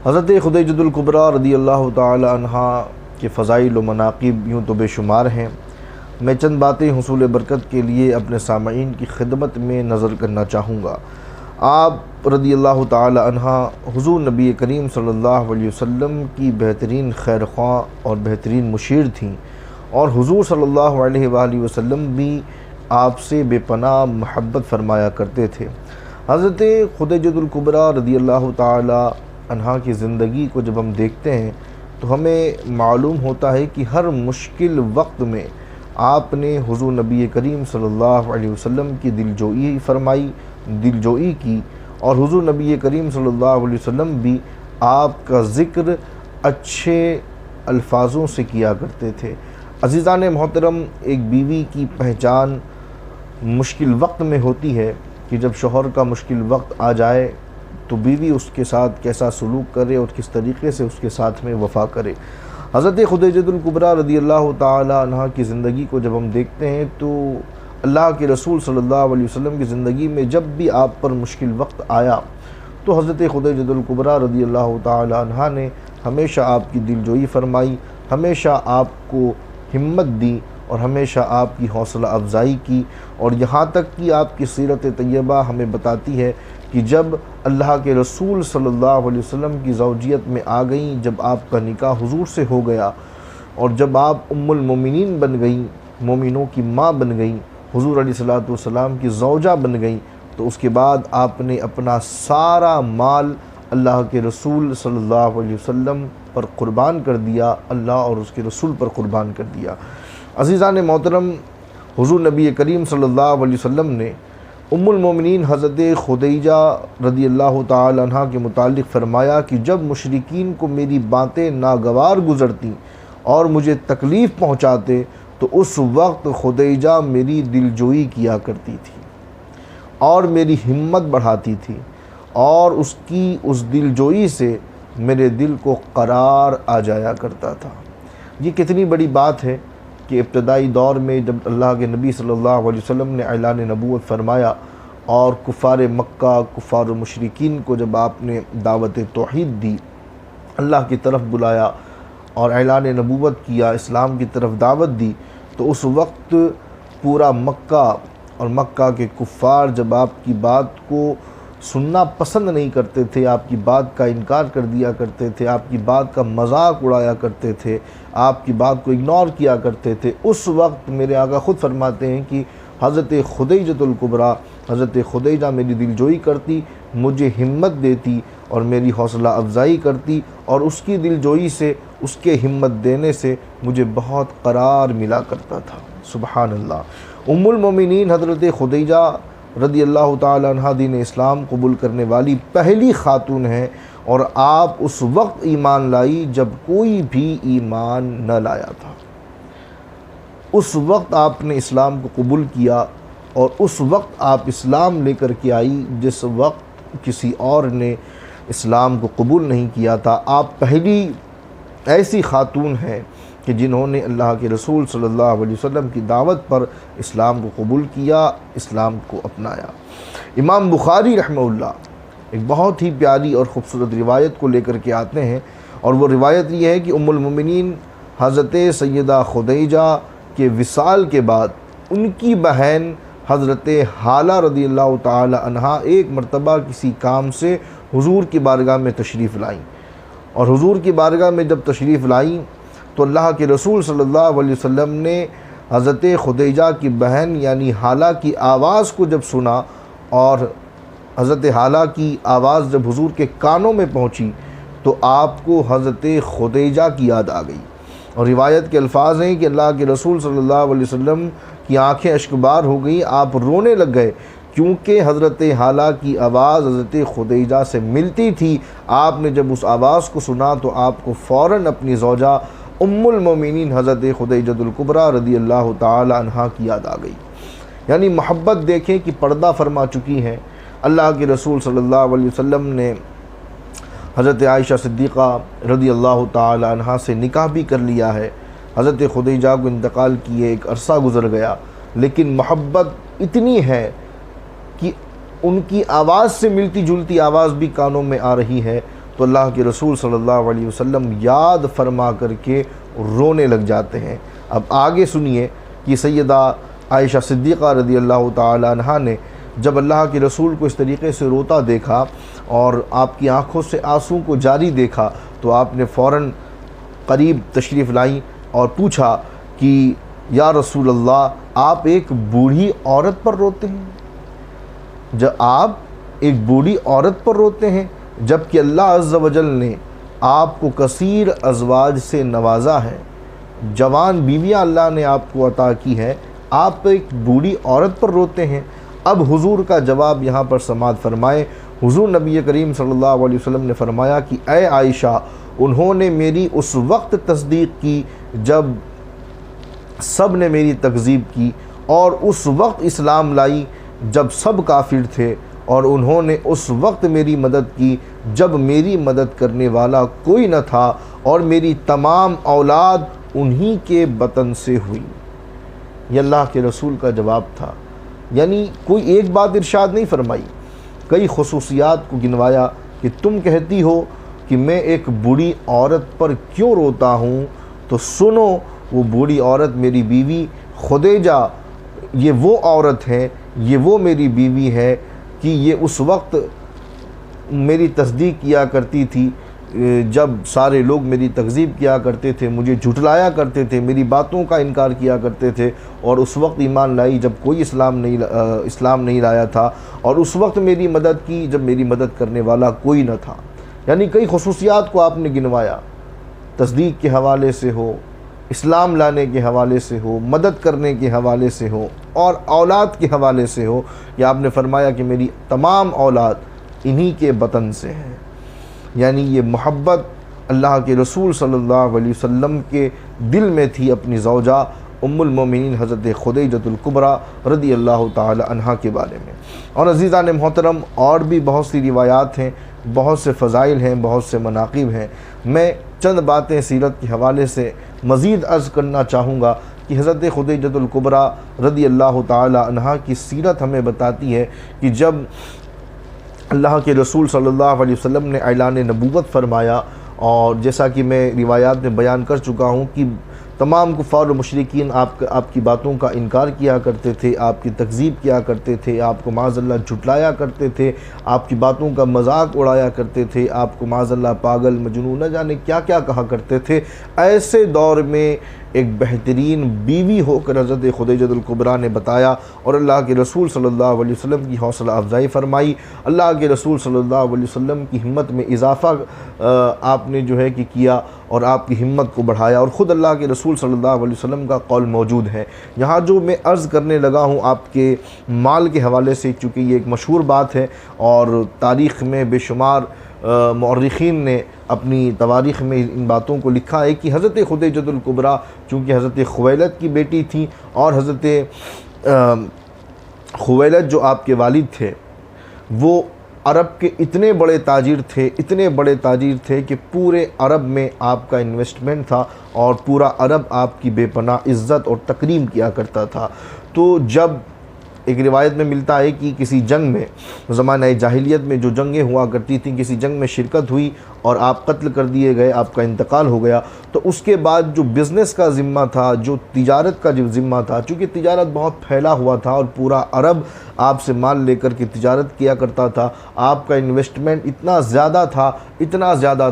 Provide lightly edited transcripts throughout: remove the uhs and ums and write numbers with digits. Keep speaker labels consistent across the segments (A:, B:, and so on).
A: حضرت خدیجۃ الکبریٰ رضی اللہ تعالی عنہا کے فضائل و مناقب یوں تو بے شمار ہیں۔ میں چند باتیں حصول برکت کے لیے اپنے سامعین کی خدمت میں نظر کرنا چاہوں گا۔ آپ رضی اللہ تعالی عنہا حضور نبی کریم صلی اللہ علیہ وسلم کی بہترین خیر خواہ اور بہترین مشیر تھیں، اور حضور صلی اللہ علیہ وآلہ وسلم بھی آپ سے بے پناہ محبت فرمایا کرتے تھے۔ حضرت خدیجۃ الکبریٰ رضی اللہ تعالی عنہا کی زندگی کو جب ہم دیکھتے ہیں تو ہمیں معلوم ہوتا ہے کہ ہر مشکل وقت میں آپ نے حضور نبی کریم صلی اللہ علیہ وسلم کی دلجوئی کی، اور حضور نبی کریم صلی اللہ علیہ وسلم بھی آپ کا ذکر اچھے الفاظوں سے کیا کرتے تھے۔ عزیزان محترم، ایک بیوی کی پہچان مشکل وقت میں ہوتی ہے کہ جب شوہر کا مشکل وقت آ جائے تو بیوی اس کے ساتھ کیسا سلوک کرے اور کس طریقے سے اس کے ساتھ میں وفا کرے۔ حضرت خدیجۃ الکبریٰ رضی اللہ تعالی عنہا کی زندگی کو جب ہم دیکھتے ہیں تو اللہ کے رسول صلی اللہ علیہ وسلم کی زندگی میں جب بھی آپ پر مشکل وقت آیا تو حضرت خدیجۃ الکبریٰ رضی اللہ تعالی عنہا نے ہمیشہ آپ کی دلجوئی فرمائی، ہمیشہ آپ کو ہمت دی اور ہمیشہ آپ کی حوصلہ افزائی کی، اور یہاں تک کہ آپ کی سیرت طیبہ ہمیں بتاتی ہے کہ جب اللہ کے رسول صلی اللہ علیہ وسلم کی زوجیت میں آ گئیں، جب آپ کا نکاح حضور سے ہو گیا اور جب آپ ام المومنین بن گئیں، مومنوں کی ماں بن گئیں، حضور علیہ السلام کی زوجہ بن گئیں، تو اس کے بعد آپ نے اپنا سارا مال اللہ کے رسول صلی اللہ علیہ وسلم پر قربان کر دیا، اللہ اور اس کے رسول پر قربان کر دیا۔ عزیزان محترم، حضور نبی کریم صلی اللہ علیہ وسلم نے ام المومنین حضرت خدیجہ رضی اللہ تعالی عنہا کے متعلق فرمایا کہ جب مشرکین کو میری باتیں ناگوار گزرتیں اور مجھے تکلیف پہنچاتے تو اس وقت خدیجہ میری دلجوئی کیا کرتی تھی اور میری ہمت بڑھاتی تھی، اور اس کی اس دلجوئی سے میرے دل کو قرار آ جایا کرتا تھا۔ یہ کتنی بڑی بات ہے کہ ابتدائی دور میں جب اللہ کے نبی صلی اللہ علیہ وسلم نے اعلان نبوت فرمایا اور کفار مکہ، کفار و مشرکین کو جب آپ نے دعوت توحید دی، اللہ کی طرف بلایا اور اعلان نبوت کیا، اسلام کی طرف دعوت دی، تو اس وقت پورا مکہ اور مکہ کے کفار جب آپ کی بات کو سننا پسند نہیں کرتے تھے، آپ کی بات کا انکار کر دیا کرتے تھے، آپ کی بات کا مذاق اڑایا کرتے تھے، آپ کی بات کو اگنور کیا کرتے تھے، اس وقت میرے آقا خود فرماتے ہیں کہ حضرت خدیجۃ الکبریٰ، حضرت خدیجہ میری دلجوئی کرتی، مجھے ہمت دیتی اور میری حوصلہ افزائی کرتی، اور اس کی دلجوئی سے، اس کے ہمت دینے سے مجھے بہت قرار ملا کرتا تھا۔ سبحان اللہ۔ ام المومنین حضرت خدیجہ رضی اللہ تعالی عنہ دین اسلام قبول کرنے والی پہلی خاتون ہیں، اور آپ اس وقت ایمان لائی جب کوئی بھی ایمان نہ لایا تھا۔ اس وقت آپ نے اسلام کو قبول کیا، اور اس وقت آپ اسلام لے کر کے آئی جس وقت کسی اور نے اسلام کو قبول نہیں کیا تھا۔ آپ پہلی ایسی خاتون ہیں کہ جنہوں نے اللہ کے رسول صلی اللہ علیہ وسلم کی دعوت پر اسلام کو قبول کیا، اسلام کو اپنایا۔ امام بخاری رحمہ اللہ ایک بہت ہی پیاری اور خوبصورت روایت کو لے کر کے آتے ہیں، اور وہ روایت یہ ہے کہ ام المومنین حضرت سیدہ خدیجہ کے وصال کے بعد ان کی بہن حضرت ہالہ رضی اللہ تعالی عنہا ایک مرتبہ کسی کام سے حضور کی بارگاہ میں تشریف لائیں، اور حضور کی بارگاہ میں جب تشریف لائیں تو اللہ کے رسول صلی اللہ علیہ وسلم نے حضرت خدیجہ کی بہن یعنی ہالہ کی آواز کو جب سنا، اور حضرت ہالہ کی آواز جب حضور کے کانوں میں پہنچی تو آپ کو حضرت خدیجہ کی یاد آ گئی، اور روایت کے الفاظ ہیں کہ اللہ کے رسول صلی اللہ علیہ وسلم کی آنکھیں اشکبار ہو گئیں، آپ رونے لگ گئے، کیونکہ حضرت ہالہ کی آواز حضرت خدیجہ سے ملتی تھی۔ آپ نے جب اس آواز کو سنا تو آپ کو فوراً اپنی زوجہ ام المومنین حضرت خدیجۃ الکبریٰ رضی اللہ تعالی عنہا کی یاد آ گئی۔ یعنی محبت دیکھیں کہ پردہ فرما چکی ہیں۔ اللہ کے رسول صلی اللہ علیہ وسلم نے حضرت عائشہ صدیقہ رضی اللہ تعالی عنہا سے نکاح بھی کر لیا ہے، حضرت خدیجہ کو انتقال کیے ایک عرصہ گزر گیا، لیکن محبت اتنی ہے کہ ان کی آواز سے ملتی جلتی آواز بھی کانوں میں آ رہی ہے، تو اللہ کے رسول صلی اللہ علیہ وسلم یاد فرما کر کے رونے لگ جاتے ہیں۔ اب آگے سنیے کہ سیدہ عائشہ صدیقہ رضی اللہ تعالی عنہا نے جب اللہ کے رسول کو اس طریقے سے روتا دیکھا اور آپ کی آنکھوں سے آنسو کو جاری دیکھا تو آپ نے فوراً قریب تشریف لائیں اور پوچھا کہ یا رسول اللہ، آپ ایک بوڑھی عورت پر روتے ہیں؟ جب آپ ایک بوڑھی عورت پر روتے ہیں جبکہ اللہ عز و جل نے آپ کو کثیر ازواج سے نوازا ہے، جوان بیویاں اللہ نے آپ کو عطا کی ہے، آپ ایک بوڑھی عورت پر روتے ہیں؟ اب حضور کا جواب یہاں پر سماعت فرمائے۔ حضور نبی کریم صلی اللہ علیہ وسلم نے فرمایا کہ اے عائشہ، انہوں نے میری اس وقت تصدیق کی جب سب نے میری تکذیب کی، اور اس وقت اسلام لائی جب سب کافر تھے، اور انہوں نے اس وقت میری مدد کی جب میری مدد کرنے والا کوئی نہ تھا، اور میری تمام اولاد انہی کے بطن سے ہوئی۔ یہ اللہ کے رسول کا جواب تھا۔ یعنی کوئی ایک بات ارشاد نہیں فرمائی، کئی خصوصیات کو گنوایا کہ تم کہتی ہو کہ میں ایک بوڑھی عورت پر کیوں روتا ہوں، تو سنو، وہ بوڑھی عورت میری بیوی خدیجہ، یہ وہ عورت ہے، یہ وہ میری بیوی ہے کہ یہ اس وقت میری تصدیق کیا کرتی تھی جب سارے لوگ میری تکذیب کیا کرتے تھے، مجھے جھٹلایا کرتے تھے، میری باتوں کا انکار کیا کرتے تھے، اور اس وقت ایمان لائی جب کوئی اسلام نہیں لایا تھا، اور اس وقت میری مدد کی جب میری مدد کرنے والا کوئی نہ تھا۔ یعنی کئی خصوصیات کو آپ نے گنوایا، تصدیق کے حوالے سے ہو، اسلام لانے کے حوالے سے ہو، مدد کرنے کے حوالے سے ہو، اور اولاد کے حوالے سے ہو، کہ آپ نے فرمایا کہ میری تمام اولاد انہی کے بطن سے ہے۔ یعنی یہ محبت اللہ کے رسول صلی اللہ علیہ وسلم کے دل میں تھی اپنی زوجہ ام المومنین حضرت خدیجہ الکبریٰ رضی اللہ تعالی عنہا کے بارے میں۔ اور عزیزان محترم، اور بھی بہت سی روایات ہیں، بہت سے فضائل ہیں، بہت سے مناقب ہیں۔ میں چند باتیں سیرت کے حوالے سے مزید عرض کرنا چاہوں گا کہ حضرت خدیجہ الکبریٰ رضی اللہ تعالی عنہا کی سیرت ہمیں بتاتی ہے کہ جب اللہ کے رسول صلی اللہ علیہ وسلم نے اعلان نبوت فرمایا، اور جیسا کہ میں روایات میں بیان کر چکا ہوں کہ تمام کفار و مشرکین آپ کی باتوں کا انکار کیا کرتے تھے، آپ کی تکذیب کیا کرتے تھے، آپ کو معاذ اللہ جھٹلایا کرتے تھے، آپ کی باتوں کا مذاق اڑایا کرتے تھے، آپ کو معاذ اللہ پاگل، مجنون، نہ جانے کیا کیا کہا کرتے تھے۔ ایسے دور میں ایک بہترین بیوی ہو کر حضرت خدیجہ الکبریٰ نے بتایا، اور اللہ کے رسول صلی اللہ علیہ وسلم کی حوصلہ افزائی فرمائی۔ اللہ کے رسول صلی اللہ علیہ وسلم کی ہمت میں اضافہ آپ نے جو ہے کہ کیا، اور آپ کی ہمت کو بڑھایا، اور خود اللہ کے رسول صلی اللہ علیہ وسلم کا قول موجود ہے۔ یہاں جو میں عرض کرنے لگا ہوں آپ کے مال کے حوالے سے، چونکہ یہ ایک مشہور بات ہے، اور تاریخ میں بے شمار مورخین نے اپنی تواریخ میں ان باتوں کو لکھا ہے کہ حضرت خدیجہ الکبریٰ چونکہ حضرت خویلد کی بیٹی تھیں، اور حضرت خویلد جو آپ کے والد تھے وہ عرب کے اتنے بڑے تاجر تھے کہ پورے عرب میں آپ کا انویسٹمنٹ تھا، اور پورا عرب آپ کی بے پناہ عزت اور تکریم کیا کرتا تھا۔ تو جب ایک روایت میں ملتا ہے کہ کسی جنگ میں، زمانہ جاہلیت میں جو جنگیں ہوا کرتی تھیں، کسی جنگ میں شرکت ہوئی اور آپ قتل کر دیے گئے، آپ کا انتقال ہو گیا، تو اس کے بعد جو بزنس کا ذمہ تھا، جو تجارت کا جو ذمہ تھا، چونکہ تجارت بہت پھیلا ہوا تھا اور پورا عرب آپ سے مال لے کر کے تجارت کیا کرتا تھا، آپ کا انویسٹمنٹ اتنا زیادہ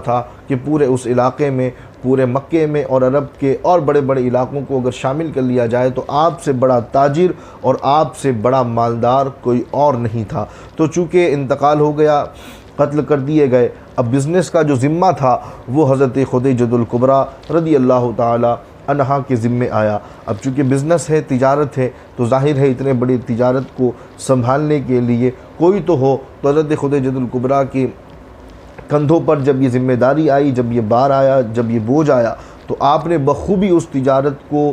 A: تھا کہ پورے اس علاقے میں، پورے مکے میں اور عرب کے اور بڑے بڑے علاقوں کو اگر شامل کر لیا جائے تو آپ سے بڑا تاجر اور آپ سے بڑا مالدار کوئی اور نہیں تھا۔ تو چونکہ انتقال ہو گیا، قتل کر دیے گئے، اب بزنس کا جو ذمہ تھا وہ حضرت خدیجہ الکبریٰ رضی اللہ تعالی عنہا کے ذمے آیا۔ اب چونکہ بزنس ہے، تجارت ہے، تو ظاہر ہے اتنے بڑی تجارت کو سنبھالنے کے لیے کوئی تو ہو، تو حضرت خدیجہ الکبریٰ کی کندھوں پر جب یہ ذمہ داری آئی، جب یہ بار آیا، جب یہ بوجھ آیا، تو آپ نے بخوبی اس تجارت کو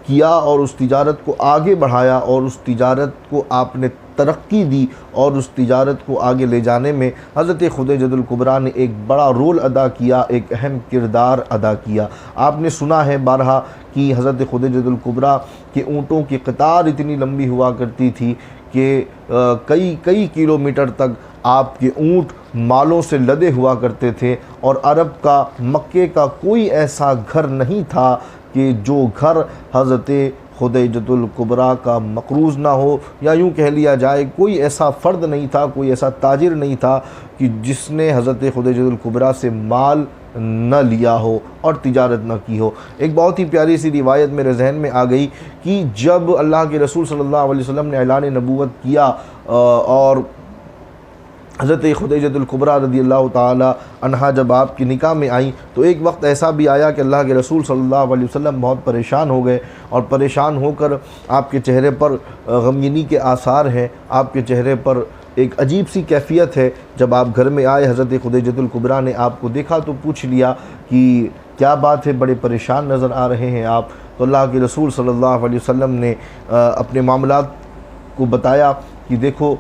A: کیا اور اس تجارت کو آگے بڑھایا، اور اس تجارت کو آپ نے ترقی دی، اور اس تجارت کو آگے لے جانے میں حضرت خدیجہ الکبریٰ نے ایک بڑا رول ادا کیا، ایک اہم کردار ادا کیا۔ آپ نے سنا ہے بارہا کہ حضرت خدیجہ الکبریٰ کے اونٹوں کی قطار اتنی لمبی ہوا کرتی تھی کہ کئی کلومیٹر تک آپ کے اونٹ مالوں سے لدے ہوا کرتے تھے، اور عرب کا، مکے کا کوئی ایسا گھر نہیں تھا کہ جو گھر حضرت خدیجۃ الکبریٰ کا مقروض نہ ہو، یا یوں کہہ لیا جائے کوئی ایسا فرد نہیں تھا، کوئی ایسا تاجر نہیں تھا کہ جس نے حضرت خدیجۃ الکبریٰ سے مال نہ لیا ہو اور تجارت نہ کی ہو۔ ایک بہت ہی پیاری سی روایت میرے ذہن میں آ گئی کہ جب اللہ کے رسول صلی اللہ علیہ وسلم نے اعلان نبوت کیا اور حضرت خدیجۃ الکبریٰ رضی اللہ تعالی عنہا جب آپ کی نکاح میں آئیں تو ایک وقت ایسا بھی آیا کہ اللہ کے رسول صلی اللہ علیہ وسلم بہت پریشان ہو گئے، اور پریشان ہو کر آپ کے چہرے پر غمگینی کے آثار ہیں، آپ کے چہرے پر ایک عجیب سی کیفیت ہے۔ جب آپ گھر میں آئے، حضرت خدیجۃ الکبریٰ نے آپ کو دیکھا تو پوچھ لیا کہ کیا بات ہے، بڑے پریشان نظر آ رہے ہیں آپ؟ تو اللہ کے رسول صلی اللہ علیہ وسلم نے اپنے معاملات کو بتایا کہ دیکھو،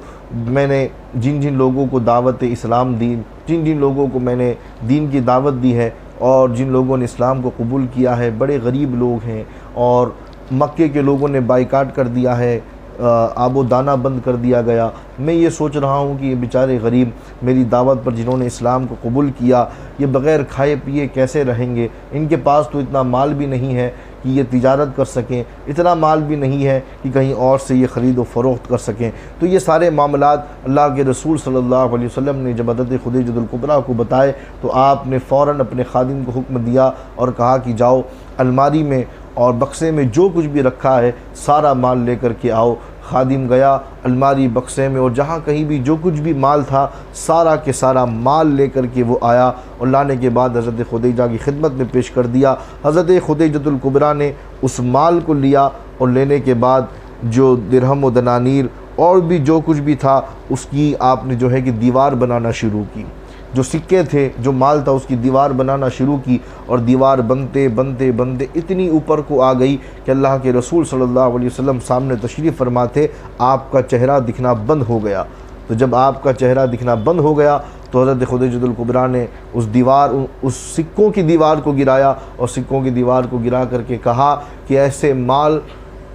A: میں نے جن جن لوگوں کو دعوت اسلام دی، جن جن لوگوں کو میں نے دین کی دعوت دی ہے اور جن لوگوں نے اسلام کو قبول کیا ہے، بڑے غریب لوگ ہیں، اور مکے کے لوگوں نے بائیکاٹ کر دیا ہے، آب و دانہ بند کر دیا گیا۔ میں یہ سوچ رہا ہوں کہ یہ بیچارے غریب میری دعوت پر جنہوں نے اسلام کو قبول کیا، یہ بغیر کھائے پیے کیسے رہیں گے؟ ان کے پاس تو اتنا مال بھی نہیں ہے کہ یہ تجارت کر سکیں، اتنا مال بھی نہیں ہے کہ کہیں اور سے یہ خرید و فروخت کر سکیں۔ تو یہ سارے معاملات اللہ کے رسول صلی اللہ علیہ وسلم نے جب حضرت خدیجۃ الکبریٰ کو بتائے تو آپ نے فوراً اپنے خادم کو حکم دیا اور کہا کہ جاؤ الماری میں اور بکسے میں جو کچھ بھی رکھا ہے سارا مال لے کر کے آؤ۔ خادم گیا الماری، بکسے میں، اور جہاں کہیں بھی جو کچھ بھی مال تھا سارا کے سارا مال لے کر کے وہ آیا، اور لانے کے بعد حضرت خدیجہ کی خدمت میں پیش کر دیا۔ حضرت خدیجۃ الکبریٰ نے اس مال کو لیا اور لینے کے بعد جو درہم و دنانیر اور بھی جو کچھ بھی تھا اس کی آپ نے جو ہے کہ دیوار بنانا شروع کی، جو سکے تھے، جو مال تھا، اس کی دیوار بنانا شروع کی، اور دیوار بنتے بنتے بنتے اتنی اوپر کو آ گئی کہ اللہ کے رسول صلی اللہ علیہ وسلم سامنے تشریف فرما تھے، آپ کا چہرہ دکھنا بند ہو گیا۔ تو جب آپ کا چہرہ دکھنا بند ہو گیا تو حضرت خدیجۃ الکبریٰ نے اس سکوں کی دیوار کو گرایا، اور سکوں کی دیوار کو گرا کر کے کہا کہ ایسے مال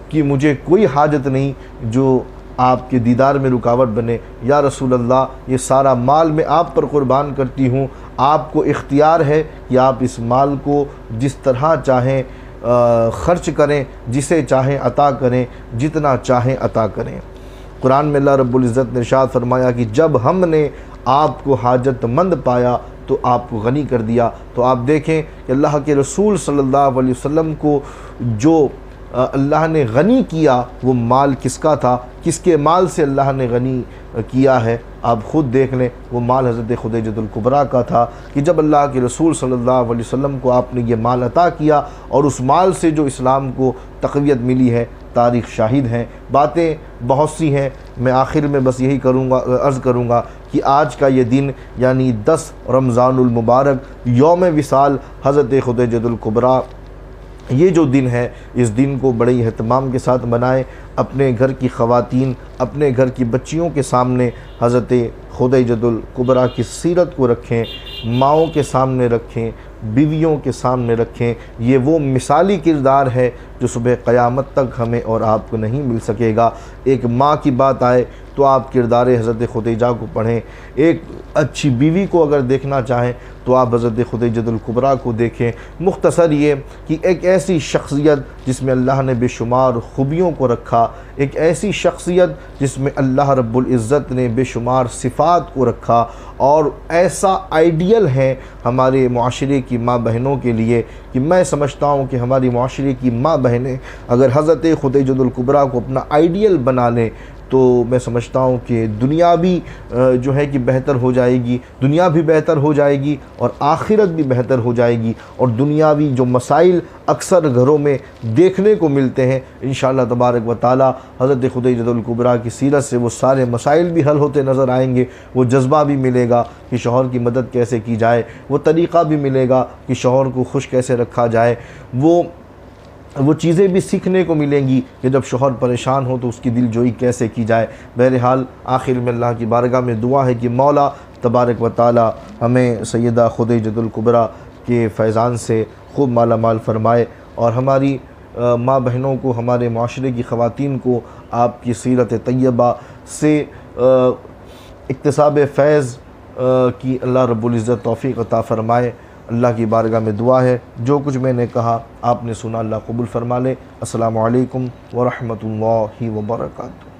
A: کی مجھے کوئی حاجت نہیں جو آپ کے دیدار میں رکاوٹ بنے۔ یا رسول اللہ، یہ سارا مال میں آپ پر قربان کرتی ہوں، آپ کو اختیار ہے کہ آپ اس مال کو جس طرح چاہیں خرچ کریں، جسے چاہیں عطا کریں، جتنا چاہیں عطا کریں۔ قرآن میں اللہ رب العزت نے ارشاد فرمایا کہ جب ہم نے آپ کو حاجت مند پایا تو آپ کو غنی کر دیا۔ تو آپ دیکھیں کہ اللہ کے رسول صلی اللہ علیہ وسلم کو جو اللہ نے غنی کیا وہ مال کس کا تھا، کس کے مال سے اللہ نے غنی کیا ہے؟ آپ خود دیکھ لیں، وہ مال حضرت خدیجۃ الکبریٰ کا تھا کہ جب اللہ کے رسول صلی اللہ علیہ وسلم کو آپ نے یہ مال عطا کیا اور اس مال سے جو اسلام کو تقویت ملی ہے، تاریخ شاہد ہیں، باتیں بہت سی ہیں۔ میں آخر میں بس یہی عرض کروں گا کہ آج کا یہ دن یعنی 10 رمضان المبارک یوم وصال حضرت خدیجۃ الکبریٰ، یہ جو دن ہے اس دن کو بڑے اہتمام کے ساتھ منائیں۔ اپنے گھر کی خواتین، اپنے گھر کی بچیوں کے سامنے حضرت خدیجۃ الکبریٰ کی سیرت کو رکھیں، ماؤں کے سامنے رکھیں، بیویوں کے سامنے رکھیں۔ یہ وہ مثالی کردار ہے جو صبح قیامت تک ہمیں اور آپ کو نہیں مل سکے گا۔ ایک ماں کی بات آئے تو آپ کردار حضرت خدیجہ کو پڑھیں، ایک اچھی بیوی کو اگر دیکھنا چاہیں تو آپ حضرت خدیجۃ الکبریٰ کو دیکھیں۔ مختصر یہ کہ ایک ایسی شخصیت جس میں اللہ نے بے شمار خوبیوں کو رکھا، ایک ایسی شخصیت جس میں اللہ رب العزت نے بے شمار صفات کو رکھا، اور ایسا آئیڈیل ہے ہمارے معاشرے کی ماں بہنوں کے لیے کہ میں سمجھتا ہوں کہ ہماری معاشرے کی ماں بہنیں اگر حضرت خدیجۃ الکبریٰ کو اپنا آئیڈیل بنا لیں تو میں سمجھتا ہوں کہ دنیا بھی جو ہے کہ بہتر ہو جائے گی، دنیا بھی بہتر ہو جائے گی اور آخرت بھی بہتر ہو جائے گی، اور دنیاوی جو مسائل اکثر گھروں میں دیکھنے کو ملتے ہیں انشاءاللہ تبارک و تعالی حضرت خدیجۃ الکبریٰ کی سیرت سے وہ سارے مسائل بھی حل ہوتے نظر آئیں گے۔ وہ جذبہ بھی ملے گا کہ شوہر کی مدد کیسے کی جائے، وہ طریقہ بھی ملے گا کہ شوہر کو خوش کیسے رکھا جائے، وہ چیزیں بھی سیکھنے کو ملیں گی کہ جب شوہر پریشان ہو تو اس کی دل جوئی کیسے کی جائے۔ بہرحال آخر میں اللہ کی بارگاہ میں دعا ہے کہ مولا تبارک و تعالی ہمیں سیدہ خدیجۃ الکبریٰ کے فیضان سے خوب مالا مال فرمائے، اور ہماری ماں بہنوں کو، ہمارے معاشرے کی خواتین کو آپ کی سیرت طیبہ سے اکتساب فیض کی اللہ رب العزت توفیق عطا فرمائے۔ اللہ کی بارگاہ میں دعا ہے جو کچھ میں نے کہا آپ نے سنا، اللہ قبول فرما لے۔ السلام علیکم ورحمۃ اللہ وبرکاتہ۔